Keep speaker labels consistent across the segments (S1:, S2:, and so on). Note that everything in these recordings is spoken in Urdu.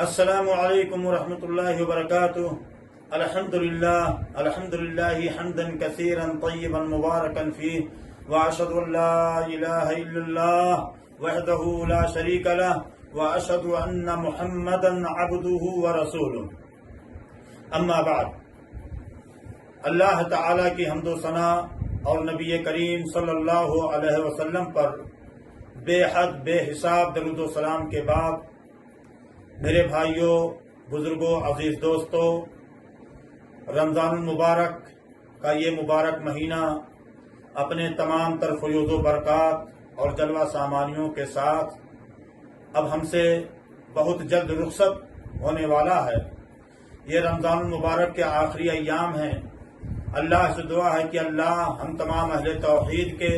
S1: السلام علیکم ورحمۃ اللہ وبرکاتہ۔ الحمدللہ حمدا کثیرا طیبا مبارکا فیہ، واشہد ان لا الہ الا اللہ وحدہ لا شریک لہ، واشہد ان محمدا عبدہ ورسولہ۔ اما بعد، اللہ تعالی کی حمد و ثنا اور نبی کریم صلی اللہ علیہ وسلم پر بے حد بے حساب درود و سلام کے بعد، میرے بھائیوں، بزرگوں، عزیز دوستوں، رمضان المبارک کا یہ مبارک مہینہ اپنے تمام تر فیوز و برکات اور جلوہ سامانیوں کے ساتھ اب ہم سے بہت جلد رخصت ہونے والا ہے۔ یہ رمضان المبارک کے آخری ایام ہیں۔ اللہ سے دعا ہے کہ اللہ ہم تمام اہل توحید کے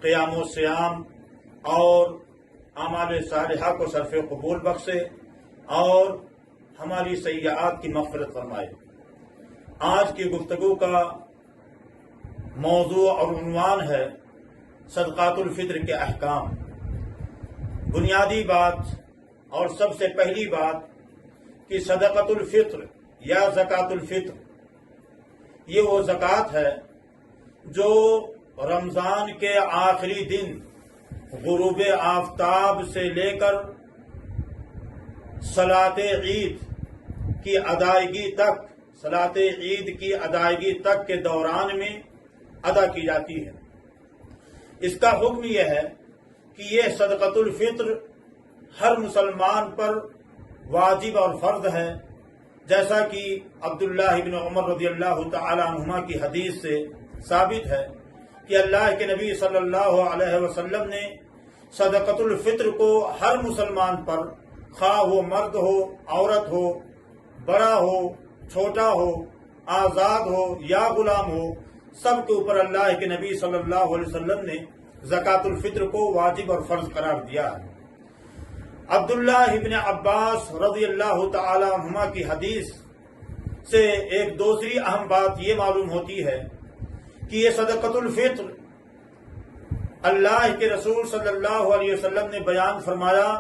S1: قیام و سیام اور اعمال صالحہ کو صرف قبول بخشے اور ہماری سیئات کی مغفرت فرمائے۔ آج کی گفتگو کا موضوع اور عنوان ہے صدقات الفطر کے احکام۔ بنیادی بات اور سب سے پہلی بات کہ صدقۃ الفطر یا زکاة الفطر یہ وہ زکوٰۃ ہے جو رمضان کے آخری دن غروب آفتاب سے لے کر صلاۃ عید کی ادائیگی تک کے دوران میں ادا کی جاتی ہے۔ اس کا حکم یہ ہے کہ یہ صدقۃ الفطر ہر مسلمان پر واجب اور فرض ہے، جیسا کہ عبداللہ بن عمر رضی اللہ تعالی عنہما کی حدیث سے ثابت ہے کہ اللہ کے نبی صلی اللہ علیہ وسلم نے صدقۃ الفطر کو ہر مسلمان پر، خواہ وہ مرد ہو، عورت ہو، بڑا ہو، چھوٹا ہو، آزاد ہو یا غلام ہو، سب کے اوپر اللہ کے نبی صلی اللہ علیہ وسلم نے زکاة الفطر کو واجب اور فرض قرار دیا ہے۔ عبداللہ ابن عباس رضی اللہ تعالی عنہما کی حدیث سے ایک دوسری اہم بات یہ معلوم ہوتی ہے کہ یہ صدقۃ الفطر اللہ کے رسول صلی اللہ علیہ وسلم نے بیان فرمایا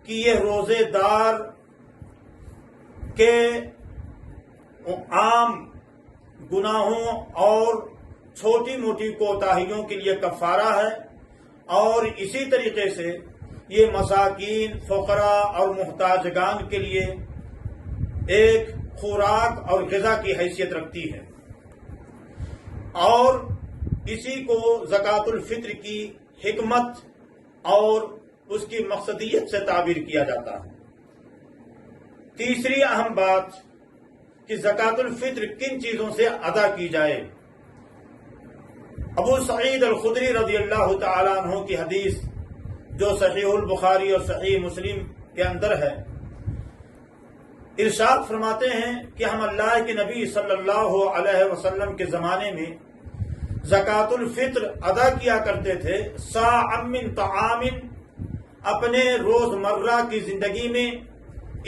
S1: کہ یہ روزے دار کے عام گناہوں اور چھوٹی موٹی کوتاہیوں کے لیے کفارہ ہے، اور اسی طریقے سے یہ مساکین، فقراء اور محتاجگان کے لیے ایک خوراک اور غذا کی حیثیت رکھتی ہے، اور اسی کو زکاة الفطر کی حکمت اور اس کی مقصدیت سے تعبیر کیا جاتا ہے۔ تیسری اہم بات کہ زکاة الفطر کن چیزوں سے ادا کی جائے۔ ابو سعید الخدری رضی اللہ تعالی عنہ کی حدیث جو صحیح البخاری اور صحیح مسلم کے اندر ہے، ارشاد فرماتے ہیں کہ ہم اللہ کے نبی صلی اللہ علیہ وسلم کے زمانے میں زکاة الفطر ادا کیا کرتے تھے صاع من طعام، اپنے روزمرہ کی زندگی میں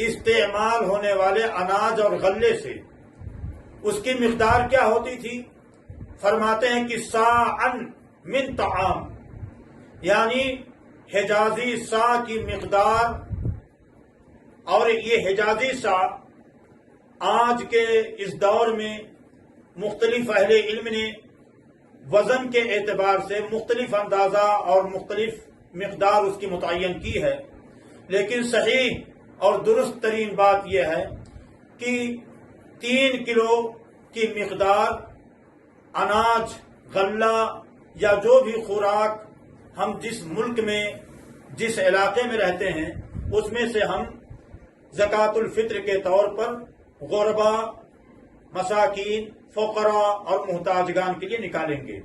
S1: استعمال ہونے والے اناج اور غلے سے۔ اس کی مقدار کیا ہوتی تھی؟ فرماتے ہیں کہ صاعا من طعام، یعنی حجازی سا کی مقدار، اور یہ حجازی سا آج کے اس دور میں مختلف اہل علم نے وزن کے اعتبار سے مختلف اندازہ اور مختلف مقدار اس کی متعین کی ہے، لیکن صحیح اور درست ترین بات یہ ہے کہ 3 کلو کی مقدار اناج، غلہ یا جو بھی خوراک ہم جس ملک میں، جس علاقے میں رہتے ہیں، اس میں سے ہم زکاة الفطر کے طور پر غربا، مساکین، فقراء اور محتاجگان کے لیے نکالیں گے۔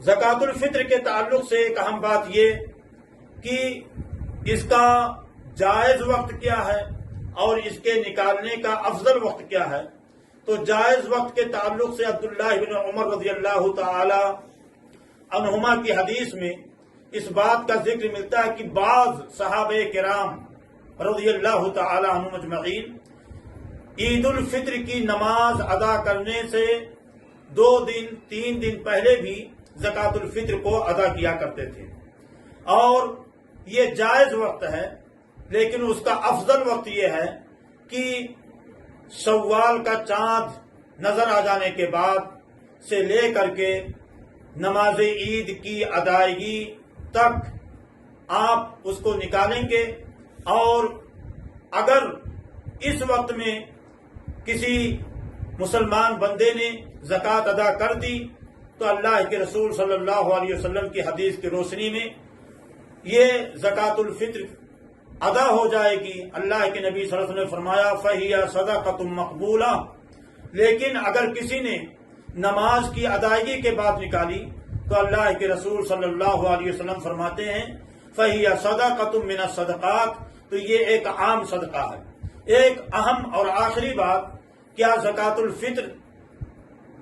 S1: زکاة الفطر کے تعلق سے ایک اہم بات یہ کہ اس کا جائز وقت کیا ہے اور اس کے نکالنے کا افضل وقت کیا ہے۔ تو جائز وقت کے تعلق سے عبداللہ بن عمر رضی اللہ تعالی عنہما کی حدیث میں اس بات کا ذکر ملتا ہے کہ بعض صحابہ کرام رضی اللہ تعالی عنہم اجمعین عید الفطر کی نماز ادا کرنے سے 2 دن 3 دن پہلے بھی زکاة الفطر کو ادا کیا کرتے تھے، اور یہ جائز وقت ہے لیکن اس کا افضل وقت یہ ہے کہ شوال کا چاند نظر آ جانے کے بعد سے لے کر کے نماز عید کی ادائیگی تک آپ اس کو نکالیں گے، اور اگر اس وقت میں کسی مسلمان بندے نے زکوٰۃ ادا کر دی تو اللہ کے رسول صلی اللہ علیہ وسلم کی حدیث کی روشنی میں یہ زکوٰۃ الفطر ادا ہو جائے گی۔ اللہ کے نبی صلی اللہ علیہ وسلم نے فرمایا فَهِيَ صَدَقَةٌ مَقْبُولَةٌ، لیکن اگر کسی نے نماز کی ادائیگی کے بعد نکالی تو اللہ کے رسول صلی اللہ علیہ وسلم فرماتے ہیں فَهِيَ صَدَقَةٌ مِنَ الصَّدَقَاتِ، تو یہ ایک عام صدقہ ہے۔ ایک اہم اور آخری بات، کیا زکوٰۃ الفطر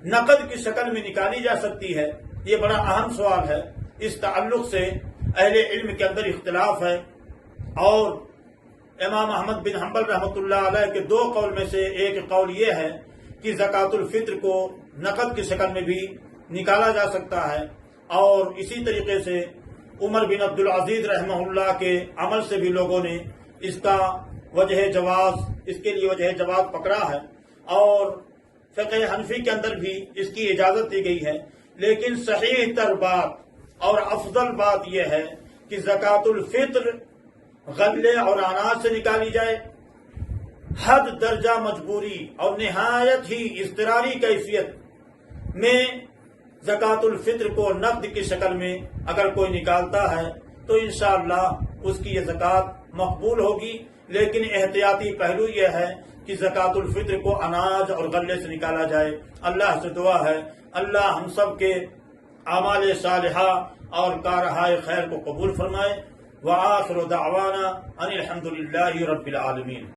S1: نقد کی شکل میں نکالی جا سکتی ہے؟ یہ بڑا اہم سوال ہے۔ اس تعلق سے اہل علم کے اندر اختلاف ہے، اور امام محمد بن حنبل رحمۃ اللہ علیہ کے دو قول میں سے ایک قول یہ ہے کہ زکوٰۃ الفطر کو نقد کی شکل میں بھی نکالا جا سکتا ہے، اور اسی طریقے سے عمر بن عبدالعزیز رحمہ اللہ کے عمل سے بھی لوگوں نے اس کا اس کے لیے وجہ جواز پکڑا ہے، اور فقہ حنفی کے اندر بھی اس کی اجازت دی گئی ہے۔ لیکن صحیح تر بات اور افضل بات یہ ہے کہ زکوٰۃ الفطر غلے اور اناج سے نکالی جائے، حد درجہ مجبوری اور نہایت ہی اضطراری کیفیت میں زکوٰۃ الفطر کو نقد کی شکل میں اگر کوئی نکالتا ہے تو انشاءاللہ اس کی یہ زکوٰۃ مقبول ہوگی، لیکن احتیاطی پہلو یہ ہے کہ زکوٰۃ الفطر کو اناج اور غلے سے نکالا جائے۔ اللہ سے دعا ہے اللہ ہم سب کے اعمال صالحہ اور کارہائے خیر کو قبول فرمائے۔ وآخر دعوانا ان الحمد للہ رب العالمین۔